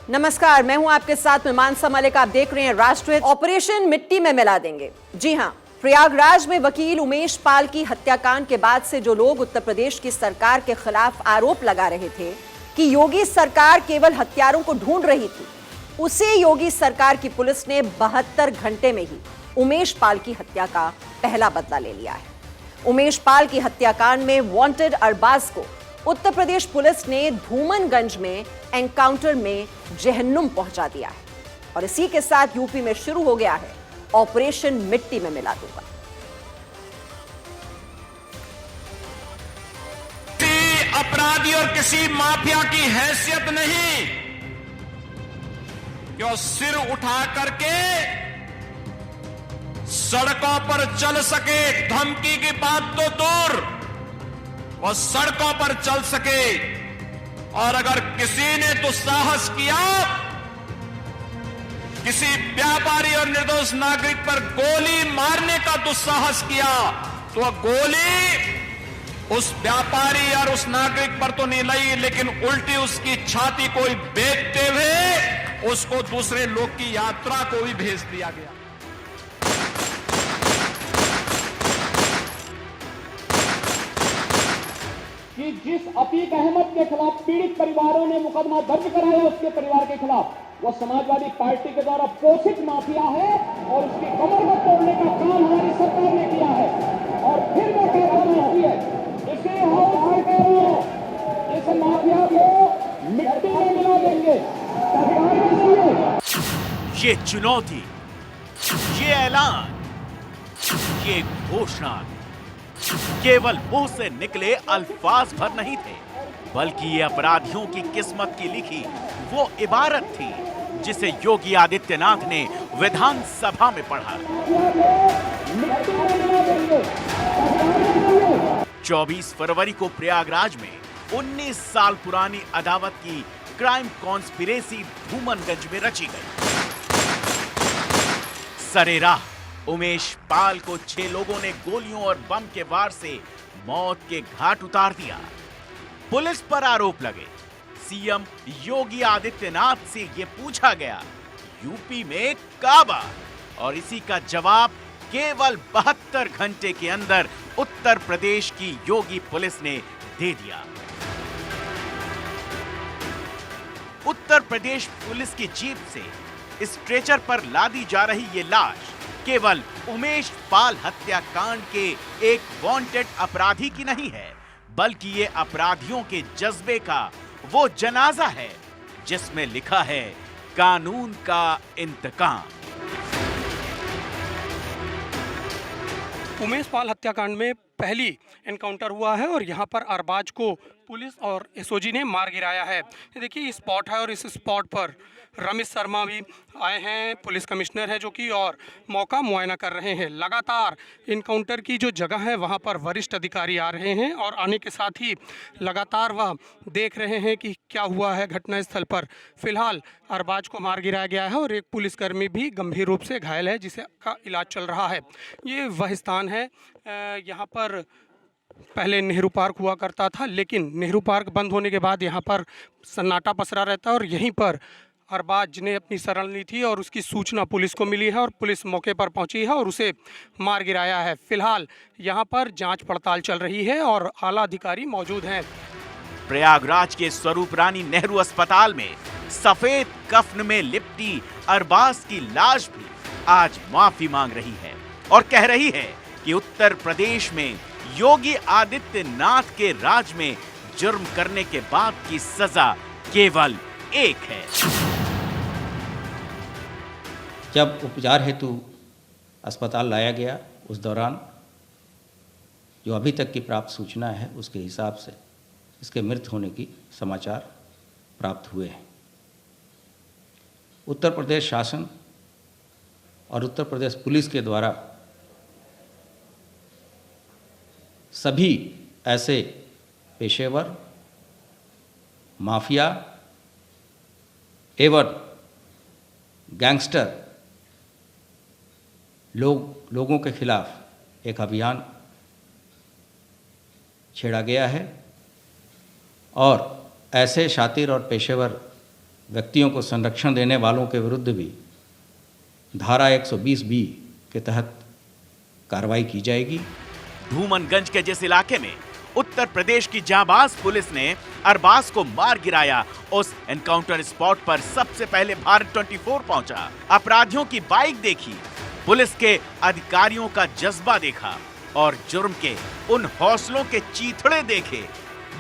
नमस्कार, मैं हूं आपके साथ में मानसा मलिक। आप देख रहे हैं राष्ट्रीय। ऑपरेशन मिट्टी में मिला देंगे। जी हां, प्रयागराज में वकील उमेश पाल की हत्याकांड के बाद से जो लोग उत्तर प्रदेश की सरकार के खिलाफ आरोप लगा रहे थे कि योगी सरकार केवल हत्यारों को ढूंढ रही थी, उसे योगी सरकार की पुलिस ने 72 घंटे में ही उमेश पाल की हत्या का पहला बदला ले लिया है। उमेश पाल की हत्याकांड में वांटेड अरबाज को उत्तर प्रदेश पुलिस ने धूमनगंज में एनकाउंटर में जहन्नुम पहुंचा दिया है और इसी के साथ यूपी में शुरू हो गया है ऑपरेशन मिट्टी में मिला दूंगा। किसी अपराधी और किसी माफिया की हैसियत नहीं कि वो सिर उठा करके सड़कों पर चल सके। धमकी की बात तो दूर, वो सड़कों पर चल सके। और अगर किसी ने दुस्साहस किया, किसी व्यापारी और निर्दोष नागरिक पर गोली मारने का दुस्साहस किया, तो वह गोली उस व्यापारी और उस नागरिक पर तो नहीं लगी, लेकिन उल्टी उसकी छाती को बेचते हुए उसको दूसरे लोग की यात्रा को भी भेज दिया गया। कि जिस अतीक अहमद के खिलाफ पीड़ित परिवारों ने मुकदमा दर्ज कराया, उसके परिवार के खिलाफ, वह समाजवादी पार्टी के द्वारा पोषित माफिया है और उसकी कमर को तोड़ने का काम हमारी सरकार ने किया है। और फिर वो कहना होती है, इसे हम सरकारों इस माफिया को मिट्टी में मिला देंगे। ये चुनौती, ये ऐलान, ये घोषणा केवल मुंह से निकले अल्फाज भर नहीं थे, बल्कि ये अपराधियों की किस्मत की लिखी वो इबारत थी जिसे योगी आदित्यनाथ ने विधानसभा में पढ़ा। 24 फरवरी को प्रयागराज में 19 साल पुरानी अदावत की क्राइम कॉन्स्पिरेसी धूमनगंज में रची गई। सरेराह उमेश पाल को 6 लोगों ने गोलियों और बम के वार से मौत के घाट उतार दिया। पुलिस पर आरोप लगे। सीएम योगी आदित्यनाथ से यह पूछा गया, यूपी में काबा, और इसी का जवाब केवल 72 घंटे के अंदर उत्तर प्रदेश की योगी पुलिस ने दे दिया। उत्तर प्रदेश पुलिस की जीप से स्ट्रेचर पर लादी जा रही ये लाश केवल उमेश पाल हत्याकांड के एक वांटेड अपराधी की नहीं है, बल्कि ये अपराधियों के जज्बे का वो जनाजा है जिसमें लिखा है कानून का इंतकाम। उमेश पाल हत्याकांड में पहली एनकाउंटर हुआ है और यहाँ पर अरबाज को पुलिस और एसओजी ने मार गिराया है। ये देखिए ये स्पॉट है और इस स्पॉट पर रमेश शर्मा भी आए हैं, पुलिस कमिश्नर है जो कि, और मौका मुआयना कर रहे हैं। लगातार इनकाउंटर की जो जगह है वहाँ पर वरिष्ठ अधिकारी आ रहे हैं और आने के साथ ही लगातार वह देख रहे हैं कि क्या हुआ है घटनास्थल पर। फिलहाल अरबाज को मार गिराया गया है और एक पुलिसकर्मी भी गंभीर रूप से घायल है जिसे का इलाज चल रहा है। ये वह स्थान है, यहाँ पर पहले नेहरू पार्क हुआ करता था, लेकिन नेहरू पार्क बंद होने के बाद यहाँ पर सन्नाटा पसरा रहता है और यहीं पर अरबाज ने अपनी शरण ली थी और उसकी सूचना पुलिस को मिली है और पुलिस मौके पर पहुंची है और उसे मार गिराया है। फिलहाल यहां पर जांच पड़ताल चल रही है और आला अधिकारी मौजूद हैं। प्रयागराज के स्वरूप रानी नेहरू अस्पताल में सफेद कफन में लिपटी अरबाज की लाश भी आज माफी मांग रही है और कह रही है कि उत्तर प्रदेश में योगी आदित्यनाथ के राज में जुर्म करने के बाद की सजा केवल एक है। जब उपचार हेतु अस्पताल लाया गया, उस दौरान जो अभी तक की प्राप्त सूचना है उसके हिसाब से इसके मृत होने की समाचार प्राप्त हुए हैं। उत्तर प्रदेश शासन और उत्तर प्रदेश पुलिस के द्वारा सभी ऐसे पेशेवर, माफिया एवं गैंगस्टर लोगों के खिलाफ एक अभियान छेड़ा गया है और ऐसे शातिर और पेशेवर व्यक्तियों को संरक्षण देने वालों के विरुद्ध भी धारा 120B के तहत कार्रवाई की जाएगी। धूमनगंज के जिस इलाके में उत्तर प्रदेश की जाबाज पुलिस ने अरबाज को मार गिराया, उस एनकाउंटर स्पॉट पर सबसे पहले भारत 24 पहुंचा। अपराधियों की बाइक देखी, पुलिस के अधिकारियों का जज्बा देखा और जुर्म के उन हौसलों के चीथड़े देखे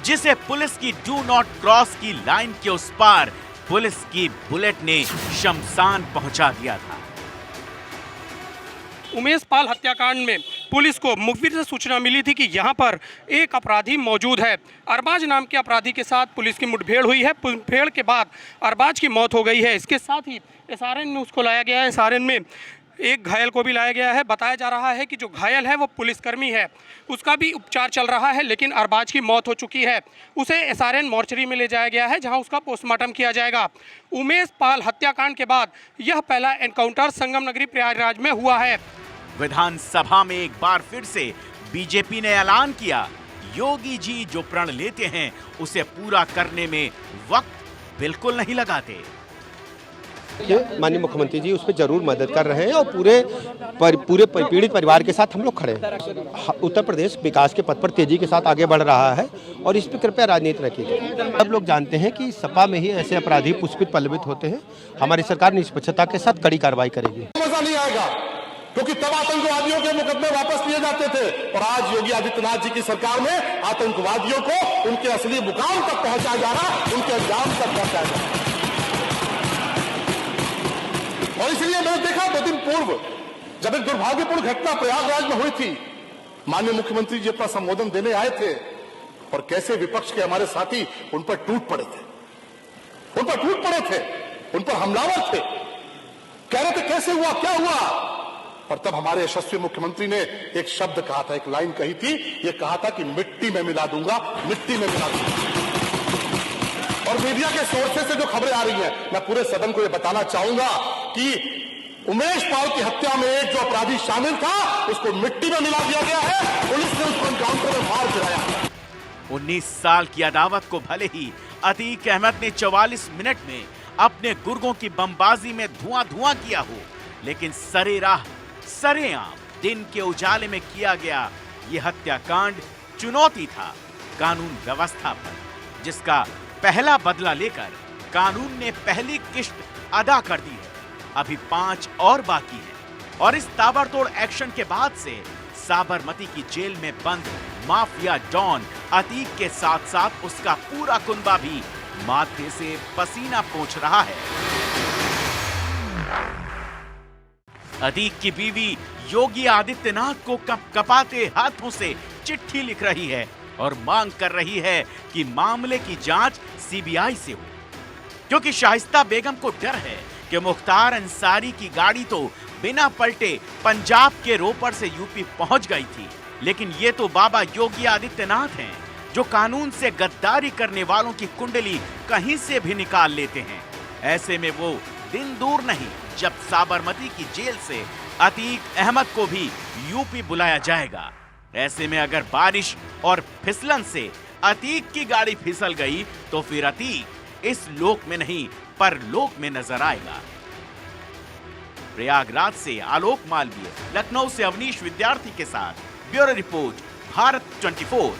जिसे पुलिस की डू नॉट क्रॉस की लाइन के उस पार पुलिस की बुलेट ने शमशान पहुंचा दिया था। उमेश पाल हत्याकांड में पुलिस को मुखबिर से सूचना मिली थी कि यहाँ पर एक अपराधी मौजूद है। अरबाज नाम के अपराधी के साथ पुलिस की मुठभेड़ हुई है। मुठभेड़ के बाद अरबाज की मौत हो गई है। इसके साथ ही एसआरएन में उसको लाया गया है। एसआरएन में एक घायल को भी लाया गया है। बताया जा रहा है कि जो घायल है वो पुलिसकर्मी है, उसका भी उपचार चल रहा है, लेकिन अरबाज की मौत हो चुकी है। उसे एसआरएन मॉर्चरी में ले जाया गया है, जहां उसका पोस्टमार्टम किया जाएगा। उमेश पाल हत्याकांड के बाद यह पहला एनकाउंटर संगम नगरी प्रयागराज में हुआ है। विधानसभा में एक बार फिर से बीजेपी ने ऐलान किया, योगी जी जो प्रण लेते हैं उसे पूरा करने में वक्त बिल्कुल नहीं लगाते। माननीय मुख्यमंत्री जी उस पर जरूर मदद कर रहे हैं और पूरे पीड़ित परिवार के साथ हम लोग खड़े हैं। उत्तर प्रदेश विकास के पथ पर तेजी के साथ आगे बढ़ रहा है और इस पर कृपया राजनीति रखिए। सब लोग जानते हैं कि सपा में ही ऐसे अपराधी पुष्पित पल्लवित होते हैं। हमारी सरकार निष्पक्षता के साथ कड़ी कार्रवाई करेगी। मजा नहीं आएगा क्योंकि तब आतंकवादियों के मुकदमे वापस लिए जाते थे और आज योगी आदित्यनाथ जी की सरकार में आतंकवादियों को उनके असली मुकाम तक पहुंचाया जा रहा, उनके अंजाम तक पहुंचाया जा रहा। और इसलिए मैंने देखा 2 दिन पूर्व जब एक दुर्भाग्यपूर्ण घटना प्रयागराज में हुई थी, माननीय मुख्यमंत्री जी अपना संबोधन देने आए थे और कैसे विपक्ष के हमारे साथी उन पर टूट पड़े थे, उन पर हमलावर थे, कह रहे थे कैसे हुआ, क्या हुआ। और तब हमारे यशस्वी मुख्यमंत्री ने एक शब्द कहा था, एक लाइन कही थी, ये कहा था कि मिट्टी में मिला दूंगा, मिट्टी में मिला दूंगा। और मीडिया के सोर्सेज से जो खबरें आ रही हैं, मैं पूरे सदन को ये बताना चाहूंगा कि उमेश पाल की हत्या में एक जो अपराधी शामिल था उसको मिट्टी में मिला दिया गया है। पुलिस ने उसको एनकाउंटर में मार गिराया। 19 साल की अदावत को भले ही अतीक अहमद ने 44 मिनट में अपने गुर्गों की बमबाजी में धुआं किया हो, लेकिन सरेआम दिन के उजाले में किया गया ये हत्याकांड चुनौती था कानून व्यवस्था पर, जिसका पहला बदला लेकर कानून ने पहली किश्त अदा कर दी है। अभी 5 और बाकी है और इस ताबड़तोड़ एक्शन के बाद से साबरमती की जेल में बंद माफिया डॉन अतीक के साथ साथ उसका पूरा कुनबा भी माथे से पसीना पोंछ रहा है। अतीक की बीवी योगी आदित्यनाथ को कपाते हाथों से चिट्ठी लिख रही है और मांग कर रही है कि मामले की जांच सीबीआई से हो, क्योंकि शाइस्ता बेगम को डर है कि मुख्तार अंसारी की गाड़ी तो बिना पलटे पंजाब के रोपड़ से यूपी पहुंच गई थी, लेकिन ये तो बाबा योगी आदित्यनाथ हैं जो कानून से गद्दारी करने वालों की कुंडली कहीं से भी निकाल लेते हैं। ऐसे में वो दिन दूर नहीं जब साबरमती की जेल से अतीक अहमद को भी यूपी बुलाया जाएगा। ऐसे में अगर बारिश और फिसलन से अतीक की गाड़ी फिसल गई तो फिर अतीक इस लोक में नहीं परलोक में नजर आएगा। प्रयागराज से आलोक मालवीय, लखनऊ से अवनीश विद्यार्थी के साथ ब्यूरो रिपोर्ट, भारत 24।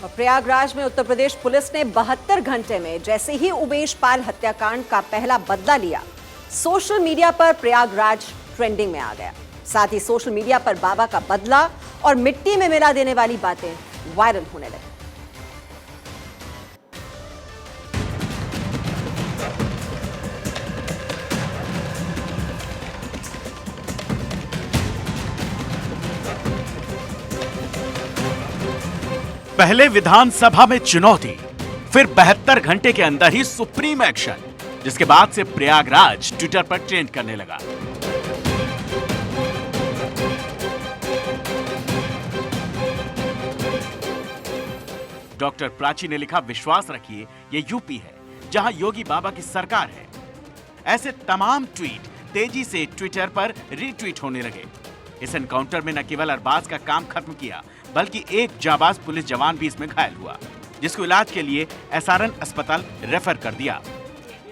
प्रयागराज में उत्तर प्रदेश पुलिस ने 72 घंटे में जैसे ही उमेश पाल हत्याकांड का पहला बदला लिया, सोशल मीडिया पर प्रयागराज ट्रेंडिंग में आ गया। साथ ही सोशल मीडिया पर बाबा का बदला और मिट्टी में मिला देने वाली बातें वायरल होने लगी। पहले विधानसभा में चुनौती, फिर 72 घंटे के अंदर ही सुप्रीम एक्शन, जिसके बाद से प्रयागराज ट्विटर पर ट्रेंड करने लगा। डॉक्टर प्राची ने लिखा, विश्वास रखिए ये यूपी है जहां योगी बाबा की सरकार है। ऐसे तमाम ट्वीट तेजी से ट्विटर पर रीट्वीट होने लगे। इस एनकाउंटर में न केवल अरबाज का काम खत्म किया, बल्कि एक जाबाज पुलिस जवान भी इसमें घायल हुआ। जिसको इलाज के लिए एसआरएन अस्पताल रेफर कर दिया।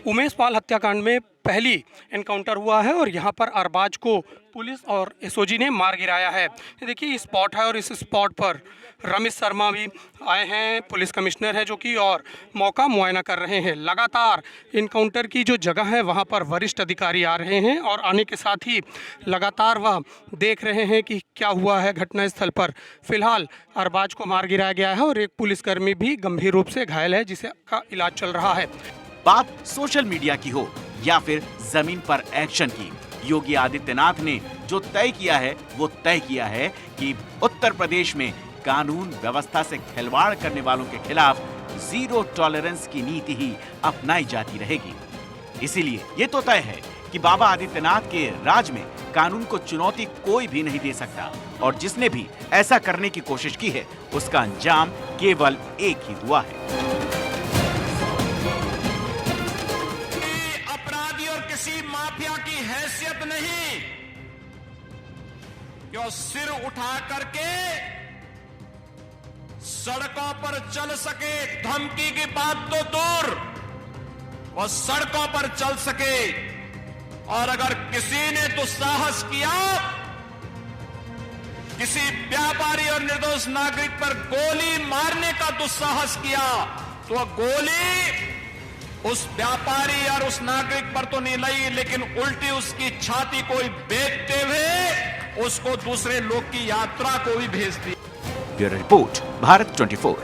उमेश पाल हत्याकांड में पहली एनकाउंटर हुआ है और यहाँ पर अरबाज को पुलिस और एसओजी ने मार गिराया है। ये देखिए ये स्पॉट है और इस स्पॉट पर रमेश शर्मा भी आए हैं, पुलिस कमिश्नर है जो कि और मौका मुआयना कर रहे हैं। लगातार इनकाउंटर की जो जगह है वहाँ पर वरिष्ठ अधिकारी आ रहे हैं और आने के साथ ही लगातार वह देख रहे हैं कि क्या हुआ है घटनास्थल पर। फिलहाल अरबाज को मार गिराया गया है और एक पुलिसकर्मी भी गंभीर रूप से घायल है जिसका इलाज चल रहा है। बात सोशल मीडिया की हो या फिर जमीन पर एक्शन की, योगी आदित्यनाथ ने जो तय किया है वो तय किया है कि उत्तर प्रदेश में कानून व्यवस्था से खिलवाड़ करने वालों के खिलाफ जीरो टॉलरेंस की नीति ही अपनाई जाती रहेगी। इसीलिए ये तो तय है कि बाबा आदित्यनाथ के राज में कानून को चुनौती कोई भी नहीं दे सकता और जिसने भी ऐसा करने की कोशिश की है उसका अंजाम केवल एक ही हुआ है। किसी माफिया की हैसियत नहीं कि वो सिर उठा करके सड़कों पर चल सके, धमकी की बात तो दूर, वो सड़कों पर चल सके। और अगर किसी ने दुस्साहस किया, किसी व्यापारी और निर्दोष नागरिक पर गोली मारने का दुस्साहस किया, तो वह गोली उस व्यापारी और उस नागरिक पर तो नहीं लगी, लेकिन उल्टी उसकी छाती को बेचते हुए उसको दूसरे लोग की यात्रा को भी भेज दी। Bureau report, Bharat 24।